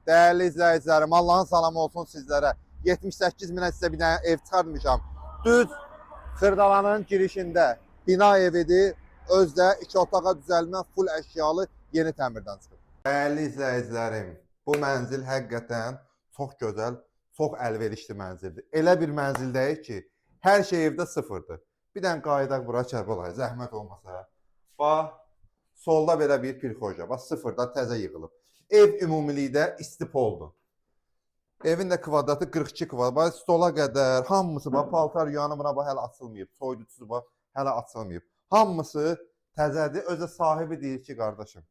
Değerli izləyicilərim, Allahın salamı olsun sizlərə. 78 minə sizə bir dənə ev çıxartmışam. Düz Xırdalanın girişində bina evidir. Özdə 2 otağa düzəlmə, full əşyalı yeni təmirdən çıxıb. Değerli izləyicilərim, bu mənzil həqiqətən çox gözəl, çox əlverişli mənzildir. Elə bir mənzildəyik ki, hər şey evdə sıfırdır. Bir dənə qayıdaq bura Kərbəlayı, zəhmət olmasa. Bax, solda belə bir pirxoja, bax sıfırda təzə yığılıb. Ev ümumilikdə istipoldur. Evin də kvadratı 42 kvadrat. Bax, stola qədər hamısı, bax, paltar yuyanı buna bax, hələ açılmayıb. Soyuducusu bax, hələ açılmayıb. Hamısı təzədir. Özə sahibi deyir ki, qardaşım,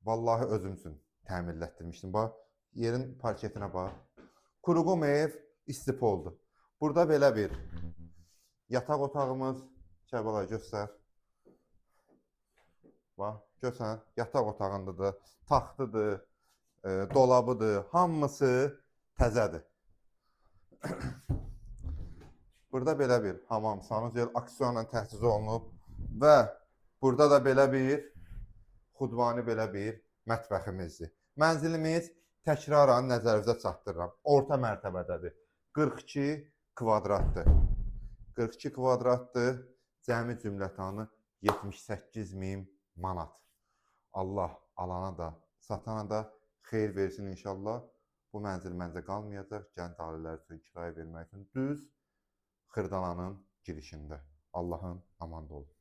vallahi özüm üçün təmirlətdirmişdim. Bax, yerin parketinə bax. Kuruqum ev istipoldur. Burada belə bir yataq otağımız, Kərbəlayı göstər. Bax, görsən, yataq otağındadır, taxtıdır, dolabıdır, hamısı təzədir. Burada belə bir hamam, sanuzel aksiyonla təchiz olunub və burada da belə bir xudvani belə bir mətbəximizdir. Mənzilimiz təkraran nəzərinizə çatdırıram. Orta mərtəbədədir. 42 kvadratdır. 42 kvadratdır. Cəmi cümlətanı 78 min manat. Allah alana da, satana da xeyir versin inşallah. Bu mənzil məncə qalmayacaq. Gəncə ailələr üçün kirayə vermək üçün düz Xırdalanın girişində. Allahın amanda olun.